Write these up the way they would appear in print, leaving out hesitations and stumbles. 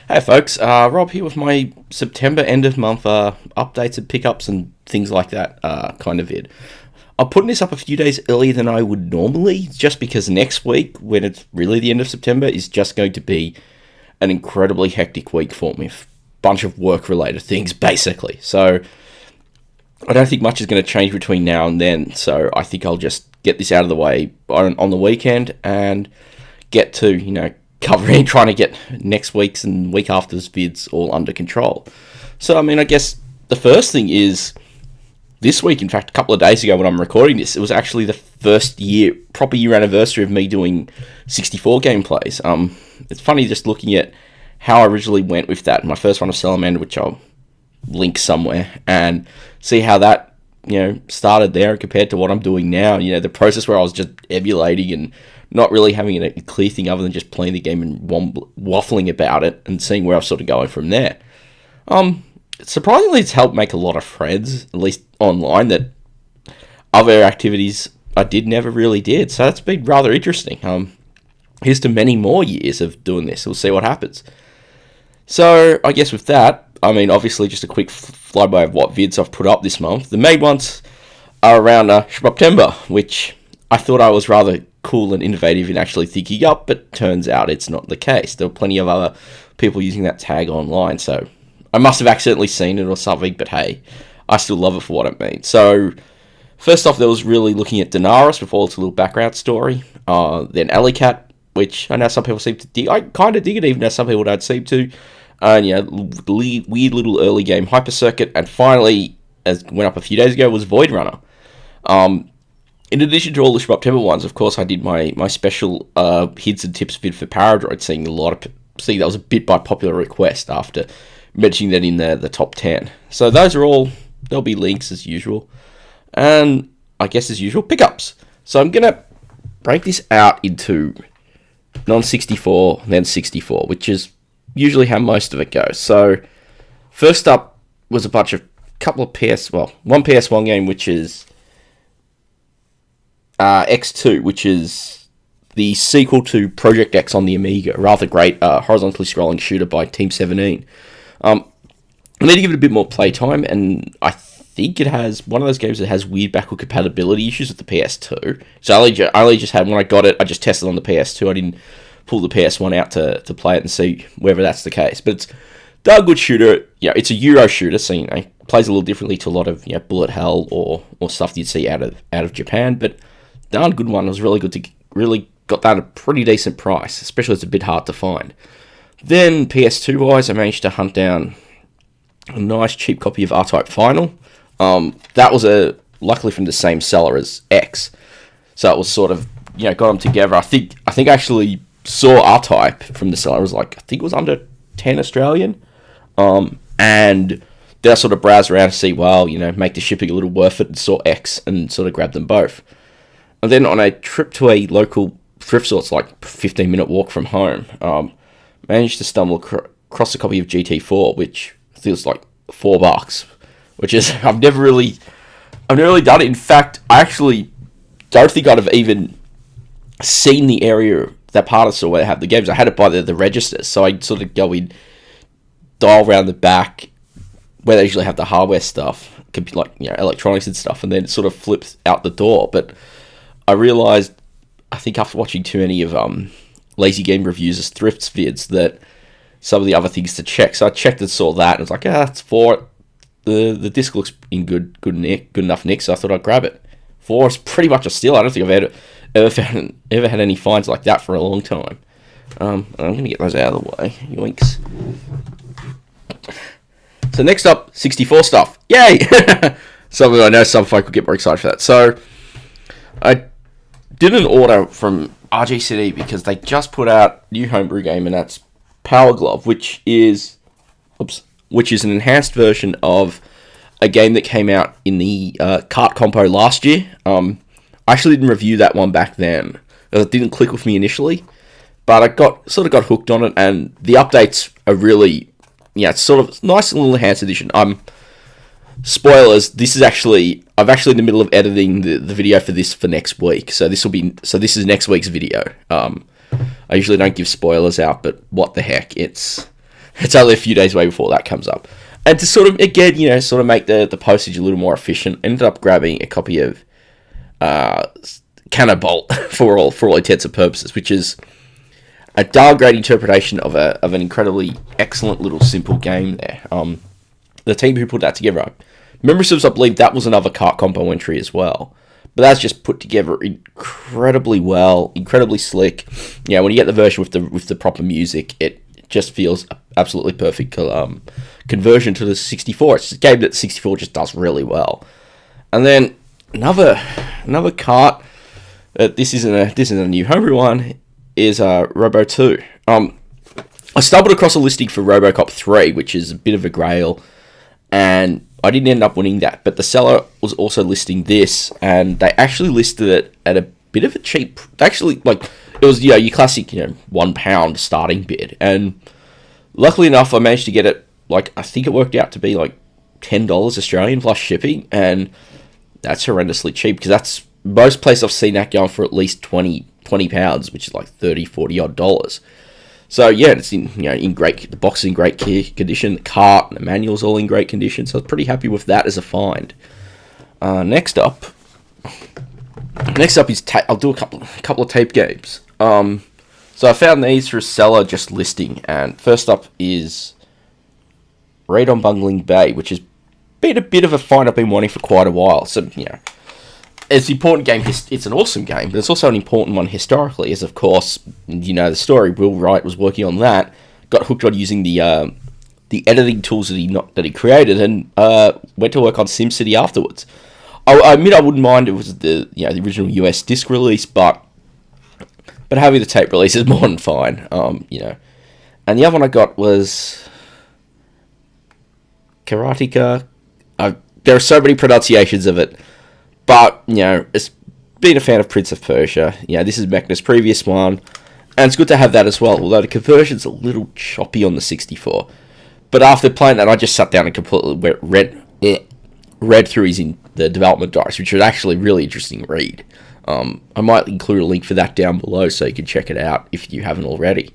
Hey folks, Rob here with my September end of month updates and pickups and things like that kind of vid. I'm putting this up a few days earlier than I would normally, just because next week, when it's really the end of September, is just going to be an incredibly hectic week for me. Bunch of work-related things, basically. So I don't think much is going to change between now and then, so I think I'll just get this out of the way on the weekend and get to, covering, trying to get next week's and week after's vids all under control. So, I guess the first thing is this week, in fact, a couple of days ago when I'm recording this, it was actually the first proper year anniversary of me doing 64 gameplays. It's funny just looking at how I originally went with that. My first one was Salamander, which I'll link somewhere, and see how that, started there compared to what I'm doing now. The process where I was just emulating and not really having a clear thing other than just playing the game and waffling about it and seeing where I was sort of going from there. Surprisingly, it's helped make a lot of friends, at least online, that other activities I did never really did. So that's been rather interesting. Here's to many more years of doing this. We'll see what happens. So I guess with that, obviously just a quick flyby of what vids I've put up this month. The main ones are around SHMUPTEMBER, which I thought I was rather cool and innovative in actually thinking up, but turns out it's not the case. There were plenty of other people using that tag online, so I must have accidentally seen it or something, but hey, I still love it for what it means. So, first off, there was really looking at Daenerys with all its little background story. Then Ellicat, which I know some people seem to dig. I kind of dig it, even though some people don't seem to. The weird little early game Hyper Circuit, and finally, as went up a few days ago, was Void Runner. In addition to all the SHMUPTEMBER ones, of course, I did my special hints and tips vid for Paradroid, seeing that was a bit by popular request after mentioning that in the top 10. So those are all, there'll be links as usual. And I guess as usual, pickups. So I'm going to break this out into non-64, then 64, which is usually how most of it goes. So first up was one PS1 game, which is X2, which is the sequel to Project X on the Amiga, a rather great horizontally scrolling shooter by Team 17. I need to give it a bit more playtime, and I think it has one of those games that has weird backward compatibility issues with the PS2. So I only just had, when I got it, I just tested on the PS2. I didn't pull the PS1 out to play it and see whether that's the case. But it's a darn good shooter. It's a Euro shooter, so it plays a little differently to a lot of bullet hell or stuff you'd see out of Japan. But darn good one. It was really good really got that at a pretty decent price, especially it's a bit hard to find. Then PS2 wise, I managed to hunt down a nice cheap copy of R-Type Final. That was luckily from the same seller as X, so it was sort of got them together. I think I actually saw R-Type from the seller. It was I think it was under 10 Australian, and then I sort of browsed around to see, make the shipping a little worth it, and saw X and sort of grabbed them both. And then on a trip to a local thrift store, it's like a 15-minute walk from home, managed to stumble across a copy of GT4, which feels like $4, which is, I've never really done it. In fact, I actually don't think I'd have even seen the area, that part of the store where they have the games. I had it by the registers, so I'd sort of go in, dial around the back, where they usually have the hardware stuff, electronics and stuff, and then it sort of flips out the door. But I realised, I think after watching too many of Lazy Game Reviews' thrifts vids, that some of the other things to check. So I checked and saw that, and it's like, it's $4. The disc looks in good enough nick, so I thought I'd grab it. $4 is pretty much a steal. I don't think I've ever had any finds like that for a long time. I'm going to get those out of the way. Yoinks. So next up, 64 stuff. Yay! Something I know some folk would get more excited for that. So I did an order from RGCD because they just put out a new homebrew game, and that's Power Glove, which is an enhanced version of a game that came out in the Kart Compo last year. I actually didn't review that one back then. It didn't click with me initially, but I got hooked on it, and the updates are really, it's sort of nice little enhanced edition. Spoilers, I'm actually in the middle of editing the video for this for next week, so this is next week's video. I usually don't give spoilers out, but what the heck, it's It's only a few days away before that comes up. And to sort of, again, sort of make the postage a little more efficient, ended up grabbing a copy of Cannonbolt for all intents and purposes, which is a downgrade interpretation of an incredibly excellent little simple game there. The team who put that together, memory serves, I believe that was another cart combo entry as well. But that's just put together incredibly well, incredibly slick. When you get the version with the proper music, it just feels absolutely perfect conversion to the 64. It's a game that the 64 just does really well. And then another cart. This isn't a new homebrew one. Is Robo 2. I stumbled across a listing for RoboCop 3, which is a bit of a grail, and I didn't end up winning that. But the seller was also listing this, and they actually listed it at a bit of a cheap. Actually, it was your classic £1 starting bid, and luckily enough, I managed to get it. I think it worked out to be $10 Australian plus shipping, and that's horrendously cheap because that's most places I've seen that going for at least £20, which is $30-40 odd dollars. So yeah, it's in great. The box is in great condition. The cart and the manual's all in great condition. So I was pretty happy with that as a find. Next up is I'll do a couple of tape games. So I found these through a seller just listing, and first up is Raid on Bungling Bay, which has been a bit of a find I've been wanting for quite a while. So it's an important game. It's an awesome game, but it's also an important one historically, as of course, the story. Will Wright was working on that, got hooked on using the editing tools that he created, and went to work on SimCity afterwards. I admit I wouldn't mind if it was the original US disc release, but having the tape release is more than fine. And the other one I got was Karateka. There are so many pronunciations of it. But, it's been a fan of Prince of Persia. This is Mechna's previous one. And it's good to have that as well, although the conversion's a little choppy on the 64. But after playing that, I just sat down and completely read through the development diaries, which was actually a really interesting read. I might include a link for that down below so you can check it out if you haven't already.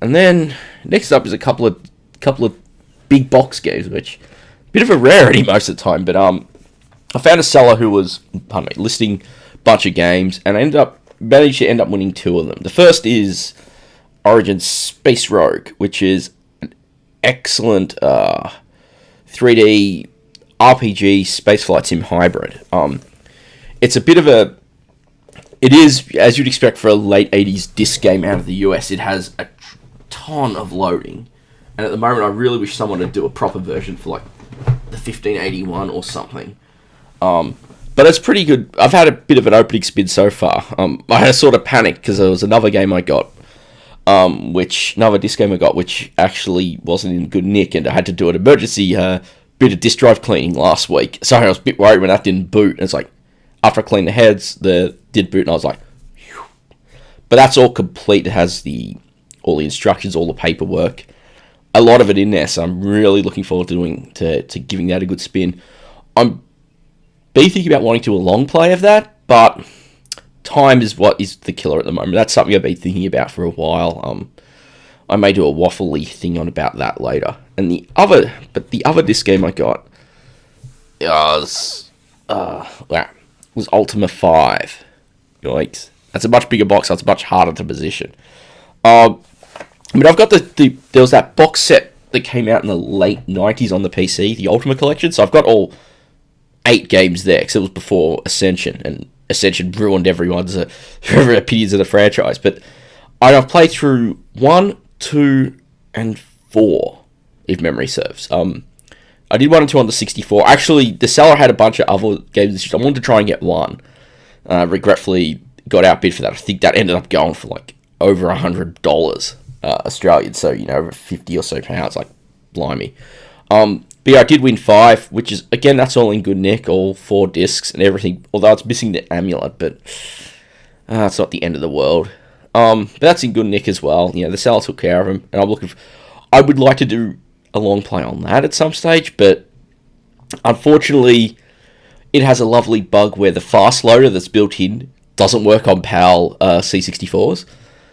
And then, next up is a couple of big box games, which, a bit of a rarity most of the time, but I found a seller who was, listing a bunch of games, and I managed to end up winning two of them. The first is Origin's Space Rogue, which is an excellent 3D RPG spaceflight sim hybrid. It's a bit of it is, as you'd expect for a late 80s disc game out of the US, it has a ton of loading. And at the moment, I really wish someone would do a proper version for the 1581 or something. But it's pretty good. I've had a bit of an opening spin so far. I had a sort of panic because there was another game I got, another disc game I got, which actually wasn't in good nick, and I had to do an emergency bit of disk drive cleaning last week. So I was a bit worried when that didn't boot. And it's after I cleaned the heads, did boot, and I was like, phew. But that's all complete. It has all the instructions, all the paperwork, a lot of it in there. So I'm really looking forward to giving that a good spin. I'm thinking about wanting to do a long play of that, but time is what is the killer at the moment. That's something I've been thinking about for a while. I may do a waffly thing on about that later. And the other disc game I got was Ultima 5. Yikes. That's a much bigger box, so it's much harder to position. I've got there was that box set that came out in the late 90s on the PC, the Ultima Collection, so I've got all 8 games there, because it was before Ascension, and Ascension ruined everyone's opinions of the franchise. But I've played through 1, 2, and 4, if memory serves. I did 1 and 2 on the 64. Actually, the seller had a bunch of other games. I wanted to try and get one. Regretfully, got outbid for that. I think that ended up going for over $100 Australian, so over 50 or so pounds. Blimey. But yeah, I did win 5, which is, again, that's all in good nick, all 4 discs and everything, although it's missing the amulet, but it's not the end of the world. But that's in good nick as well. The seller took care of him, and I would like to do a long play on that at some stage, but unfortunately, it has a lovely bug where the fast loader that's built in doesn't work on PAL C64s,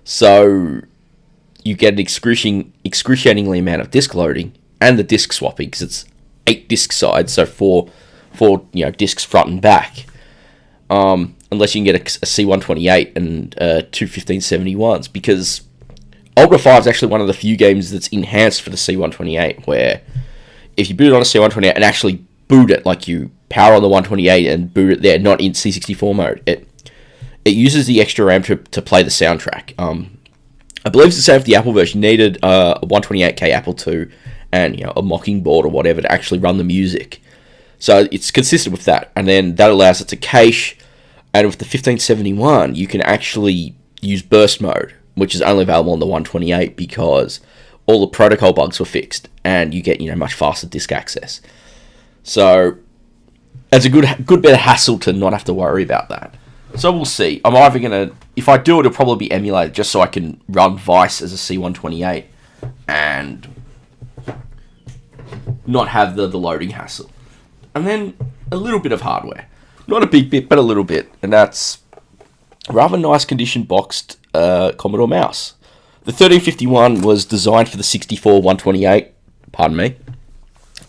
so you get an excruciatingly amount of disk loading and the disk swapping, because it's 8 disk sides, so four disks front and back. Unless you can get a C128 and two 1571s, because Ultra 5 is actually one of the few games that's enhanced for the C128, where if you boot it on a C128 and actually boot it, like you power on the 128 and boot it there, not in C64 mode, it uses the extra RAM to play the soundtrack. I believe it's the same for the Apple version. You needed a 128K Apple II and a Mockingboard or whatever to actually run the music. So it's consistent with that, and then that allows it to cache. And with the 1571, you can actually use burst mode, which is only available on the 128 because all the protocol bugs were fixed, and you get much faster disk access. So it's a good bit of hassle to not have to worry about that. So we'll see. I'm either gonna, if I do it, it'll probably be emulated just so I can run Vice as a C128 and not have the loading hassle. And then a little bit of hardware. Not a big bit, but a little bit. And that's a rather nice condition boxed Commodore mouse. The 1351 was designed for the 64 128. Pardon me.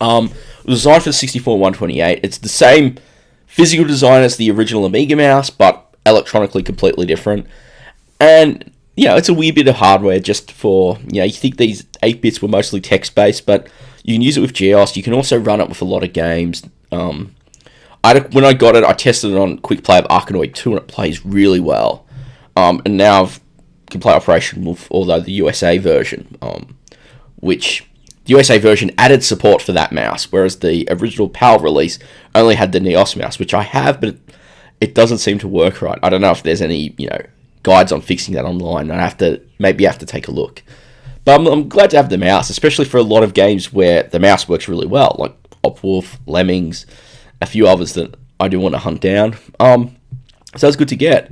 It was designed for the 64 128. It's the same physical design as the original Amiga mouse, but electronically completely different. And, it's a weird bit of hardware just for, you think these 8 bits were mostly text-based, but you can use it with GeoS. You can also run it with a lot of games. When I got it, I tested it on Quick Play of Arkanoid 2, and it plays really well. And now I can play Operation Wolf, although the USA version, which the USA version added support for that mouse, whereas the original PAL release only had the Neos mouse, which I have, but it doesn't seem to work right. I don't know if there's any, guides on fixing that online. I have to take a look. But I'm glad to have the mouse, especially for a lot of games where the mouse works really well, like Opwolf, Lemmings, a few others that I do want to hunt down. So it's good to get.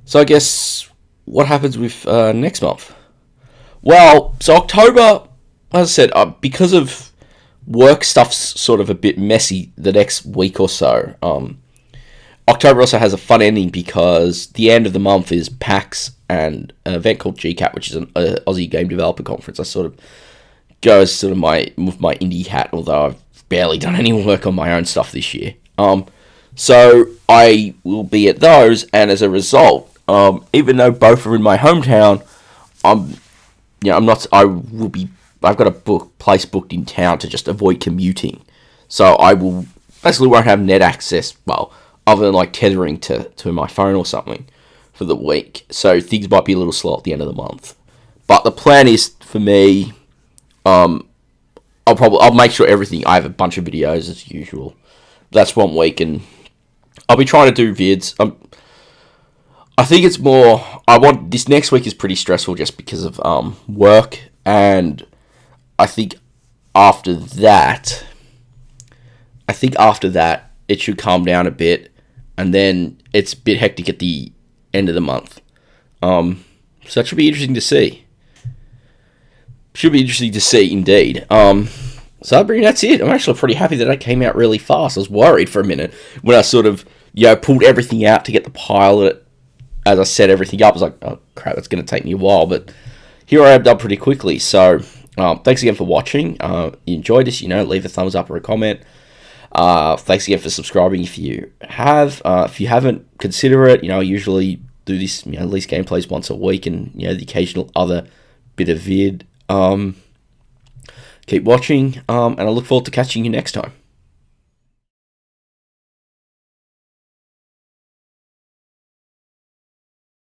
So I guess what happens with next month? Well, so October, as I said, because of work stuff's sort of a bit messy the next week or so. October also has a fun ending because the end of the month is PAX and an event called GCAT, which is an Aussie game developer conference. I sort of go as with my indie hat, although I've barely done any work on my own stuff this year. So I will be at those, and as a result, even though both are in my hometown, I've got a place booked in town to just avoid commuting. So I won't have net access, well, other than like tethering to my phone or something for the week. So things might be a little slow at the end of the month. But the plan is for me, I'll make sure I have a bunch of videos as usual. That's 1 week, and I'll be trying to do vids. I think it's more, this next week is pretty stressful just because of work, and I think after that it should calm down a bit, and then it's a bit hectic at the end of the month. So that should be interesting to see. Should be interesting to see indeed. So that's it. I'm actually pretty happy that I came out really fast. I was worried for a minute when I sort of pulled everything out to get the pilot. As I set everything up, I was like, oh crap, that's going to take me a while. But here I am, done pretty quickly. So thanks again for watching. You enjoyed this, leave a thumbs up or a comment. Thanks again for subscribing if you have. If you haven't, consider it. I usually do this, at least gameplays once a week, and the occasional other bit of vid. Keep watching, and I look forward to catching you next time.